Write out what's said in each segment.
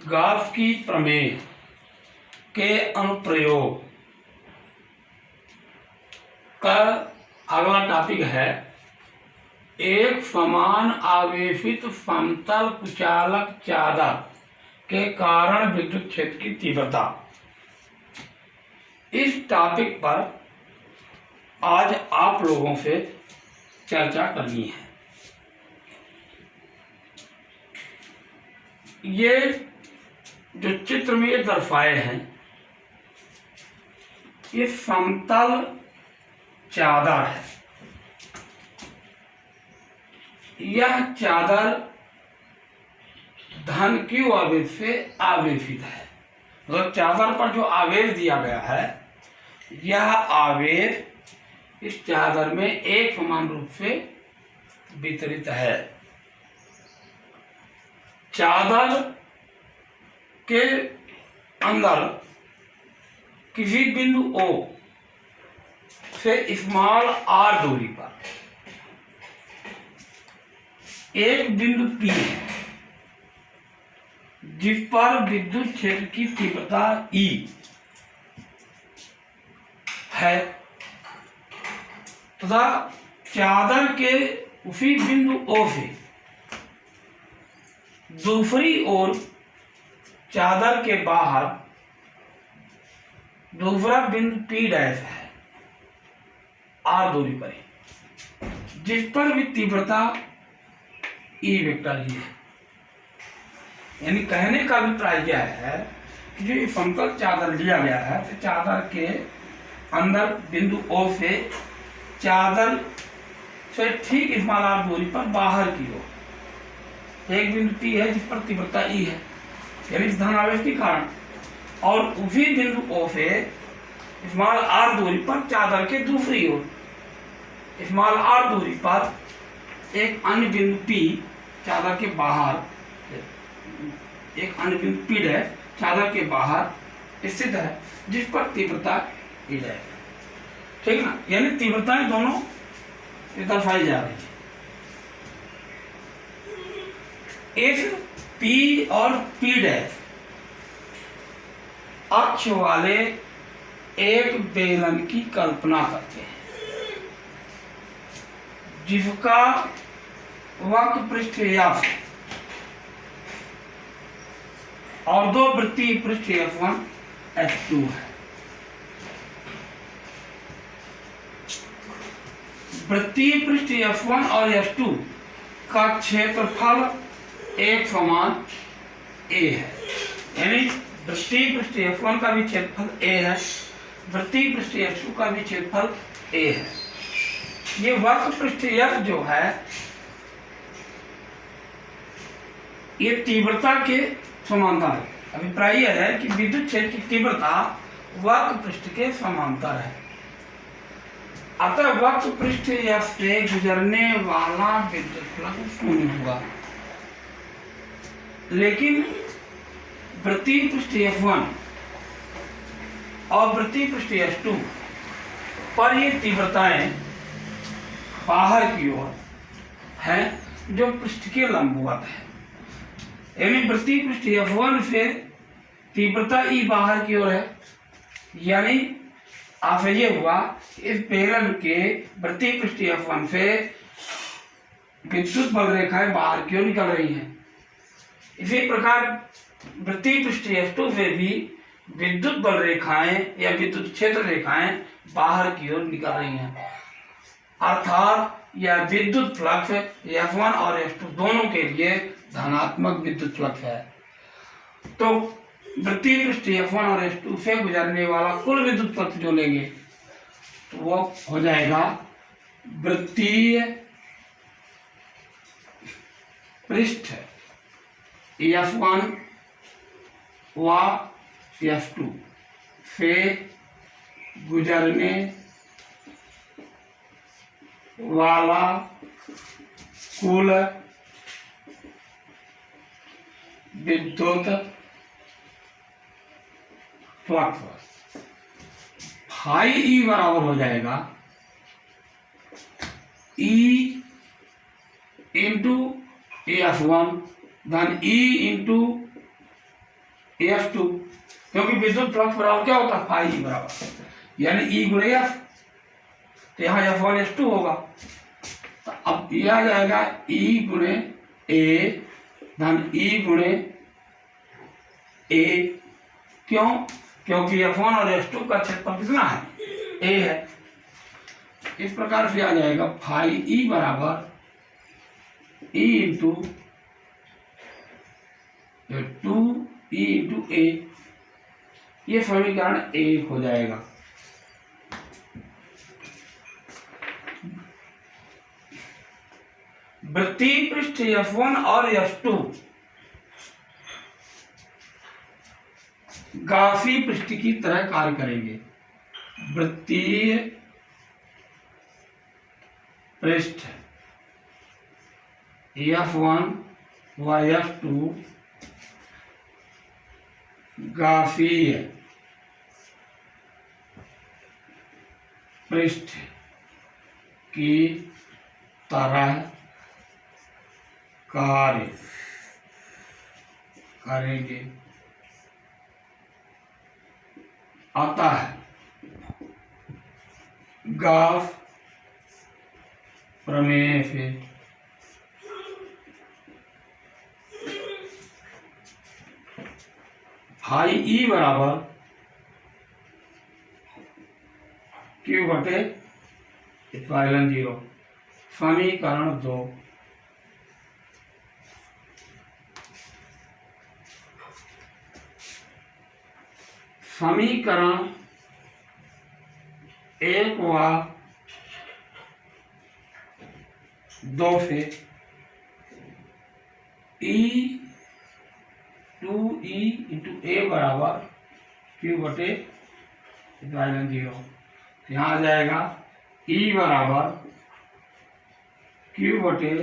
Gauss की प्रमेय के अनुप्रयोग का अगला टॉपिक है एक समान आवेशित समतल कुचालक चादर के कारण विद्युत क्षेत्र की तीव्रता। इस टॉपिक पर आज आप लोगों से चर्चा करनी है। ये जो चित्र में ये दर्शाए हैं ये समतल चादर है। यह चादर धन Q आवेश से आवेशित है। मतलब चादर पर जो आवेश दिया गया है यह आवेश इस चादर में एक समान रूप से वितरित है। चादर के अंदर किसी बिंदु O से स्मॉल r दूरी पर एक बिंदु P है जिस पर विद्युत क्षेत्र की तीव्रता E है तथा चादर के उसी बिंदु O से दूसरी ओर चादर के बाहर दूसरा बिंदु P' है R दूरी पर है जिस पर भी तीव्रता E वेक्टर ही है। यानी कहने का अभिप्राय यह है कि जो समतल चादर लिया गया है तो चादर के अंदर बिंदु O से चादर से ठीक स्मॉल r दूरी पर बाहर की ओर एक बिंदु P है जिस पर तीव्रता E है यानी धन आवेश के कारण, और उसी बिंदु O से स्मॉल r दूरी पर चादर के दूसरी ओर स्मॉल r दूरी पर एक अन्य बिंदु P चादर के बाहर एक अन्य बिंदु P है चादर के बाहर स्थित है जिस पर तीव्रता E है। ठीक ना, यानी तीव्रताएं दोनों दर्शाई जा रही है। इस P और P' अक्ष वाले एक बेलन की कल्पना करते हैं जिसका वक्र पृष्ठ F और दो वृत्तीय पृष्ठ F1 F2 है। वृत्तीय पृष्ठ F1 और F2 का क्षेत्रफल एक समान A है। यानी वृत्तीय पृष्ठ F1 का भी क्षेत्रफल A है, वृत्तीय पृष्ठ F2 का भी क्षेत्रफल A है। ये वक्र पृष्ठ F जो है ये तीव्रता के समांतर है। अभिप्राय यह है कि विद्युत क्षेत्र की तीव्रता वक्र पृष्ठ के समांतर है। अतः वक्र पृष्ठ F से गुजरने वाला विद्युत फ्लक्स शून्य होगा, लेकिन वृत्तीय पृष्ठ F1 और वृत्तीय पृष्ठ F2 पर ये तीव्रताएं बाहर की ओर हैं जो पृष्ठ के लंबवत है। यानी वृत्तीय पृष्ठ F1 से तीव्रता E बाहर की ओर है। यानी आपसे ये हुआ इस बेलन के वृत्तीय पृष्ठ F1 से विद्युत बल रेखाएं बाहर की ओर निकल रही हैं। इसी प्रकार वृत्तीय पृष्ठ F2 से भी विद्युत बल रेखाएं या विद्युत क्षेत्र रेखाएं बाहर की ओर निकल रही हैं। अर्थात यह विद्युत फ्लक्स F1 और F2 दोनों के लिए धनात्मक विद्युत फ्लक्स है। तो वृत्तीय पृष्ठ F1 और F2 से गुजरने वाला कुल विद्युत फ्लक्स जो लेंगे तो वो हो जाएगा वृत्तीय पृष्ठ F1 व F2 से गुजरने वाला कुल विद्युत फ्लक्स फाई E बराबर हो जाएगा E इंटू F1 धन E इंटू F2, क्योंकि विद्युत फ्लक्स बराबर क्या होता है, फाई ई बराबर यानी E गुणे F, तो यहाँ F1 F2 होगा। तो अब यह आ जाएगा E गुणे A धन E गुणे A, क्यों, क्योंकि F1 और F2 का क्षेत्रफल कितना है, A है। इस प्रकार से आ जाएगा फाई ई बराबर E into 2E into A, ये समीकरण 1 हो जाएगा। वृत्तीय पृष्ठ F1 और F2 गासी पृष्ठ की तरह कार्य करेंगे। वृत्तीय पृष्ठ F1 व F2 गासीय पृष्ठ की तरह कार्य करेंगे। अतः गॉस प्रमेय से फाई ई बराबर Q बटे एप्सिलॉन 0, समीकरण 2। समीकरण 1 व 2 से E2E इंटू A बराबर Q बटे एप्सिलॉन 0, यहाँ आ जाएगा E बराबर Q बटे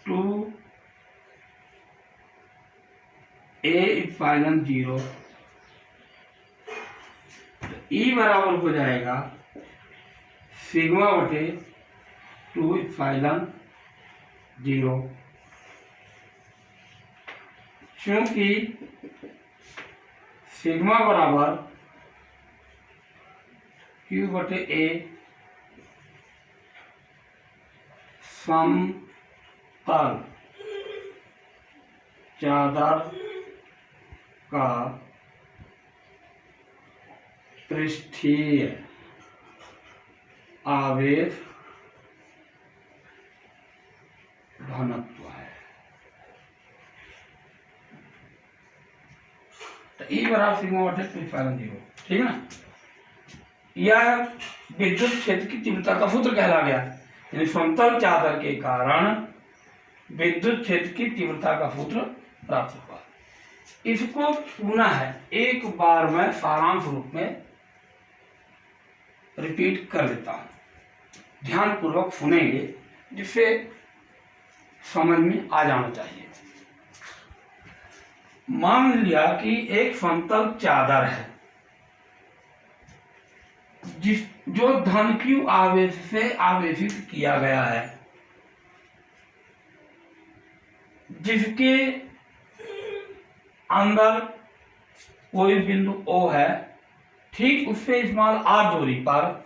2A एप्सिलॉन 0, E बराबर हो जाएगा सिग्मा बटे 2 एप्सिलॉन 0, क्योंकि सिग्मा बराबर Q बटे A समतल चादर का पृष्ठीय आवेश घनत्व है। तो E बराबर सिग्मा बटे 2 एप्सिलॉन 0, ठीक है ना। यह विद्युत क्षेत्र की तीव्रता का सूत्र कहला गया, यानी समतल चादर के कारण विद्युत क्षेत्र की तीव्रता का सूत्र प्राप्त हुआ। इसको पुनः एक बार मैं सारांश रूप में रिपीट कर देता हूं, ध्यान पूर्वक सुनेंगे जिससे समझ में आ जाना चाहिए। मान लिया कि एक समतल चादर है जो धन Q आवेश से आवेशित किया गया है, जिसके अंदर कोई बिंदु O है, ठीक उससे स्मॉल r दूरी पर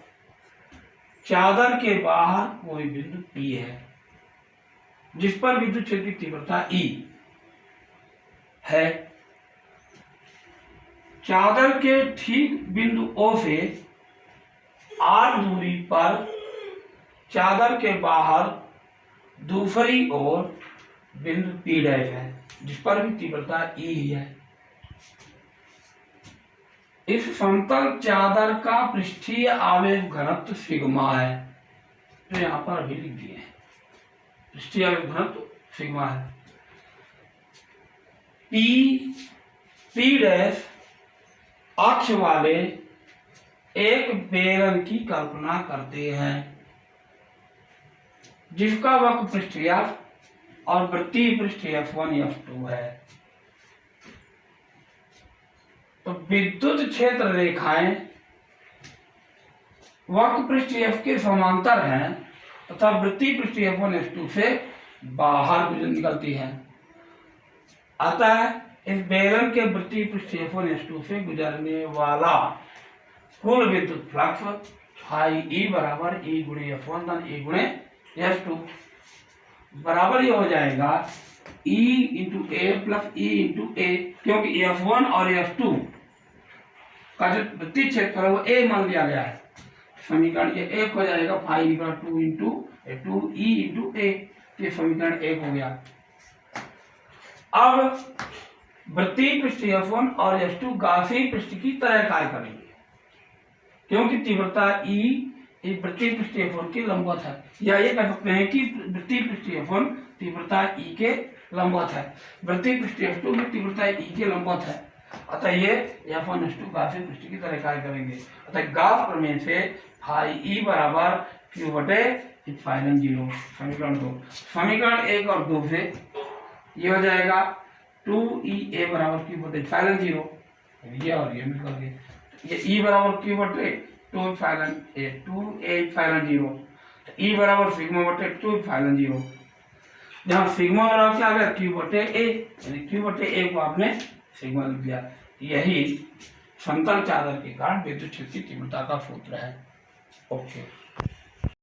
चादर के बाहर कोई बिंदु P है, जिस पर विद्युत क्षेत्र की तीव्रता E है। चादर के ठीक बिंदु O से r दूरी पर चादर के बाहर दूसरी ओर बिंदु P' है, जिस पर भी तीव्रता E ही है। इस समतल चादर का पृष्ठीय आवेश घनत्व सिग्मा है, तो यहां पर अभी लिख दिए हैं, पृष्ठीय आवेश घनत्व सिग्मा है। P' अक्ष वाले एक बेलन की कल्पना करते हैं, जिसका वक्र पृष्ठ F और वृत्तीय पृष्ठ F1 F2 है। तो विद्युत क्षेत्र रेखाएं वक्र पृष्ठ F के समांतर हैं तथा वृत्तीय पृष्ठ F1 F2 से बाहर निकलती है। अतः इस बेलन के वृत्तीय पृष्ठ F1 S2 से गुजरने वाला कुल विद्युत फ्लक्स फाई ई बराबर ई गुणे F1 धन ई गुणे S2 बराबर ये हो जाएगा E इंटू ए प्लस ई इंटू ए, क्योंकि F1 और F2 का जो वृत्तीय क्षेत्र है वो ए मान लिया गया है। समीकरण ये एक हो जाएगा फाई बराबर 2 इंटू 2 ई इंटू ए, ये समीकरण एक हो गया। अब वृत्तीय पृष्ठ F1 और F2 गासी पृष्ठ की तरह कार्य करेंगे, क्योंकि तीव्रता E एक वृत्तीय पृष्ठ F1 के लंबवत है, या ये कह सकते हैं कि वृत्तीय पृष्ठ F1 तीव्रता E के लंबवत है, वृत्तीय पृष्ठ F2 में तीव्रता E के लंबवत है। अतः ये F1 S2 गासी पृष्ठ की तरह कार्य करेंगे। अतः गास प्रमेय से फाई E बराबर Q बटे इप्सिलॉन 0, समीकरण 2। समीकरण 1 और 2 से ये हो जाएगा 2EA बराबर Q बटे इप्सिलॉन 0, ये और ये मिलकर के ये E बराबर Q बटे 2 A इप्सिलॉन 0, तो E बराबर सिग्मा बटे 2 इप्सिलॉन 0, जहाँ सिग्मा बराबर क्या आ गया Q बटे A, यानी Q बटे A को आपने सिग्मा लिख दिया। यही समतल चादर के कारण विद्युत क्षेत्र की तीव्रता का सूत्र है। ओके।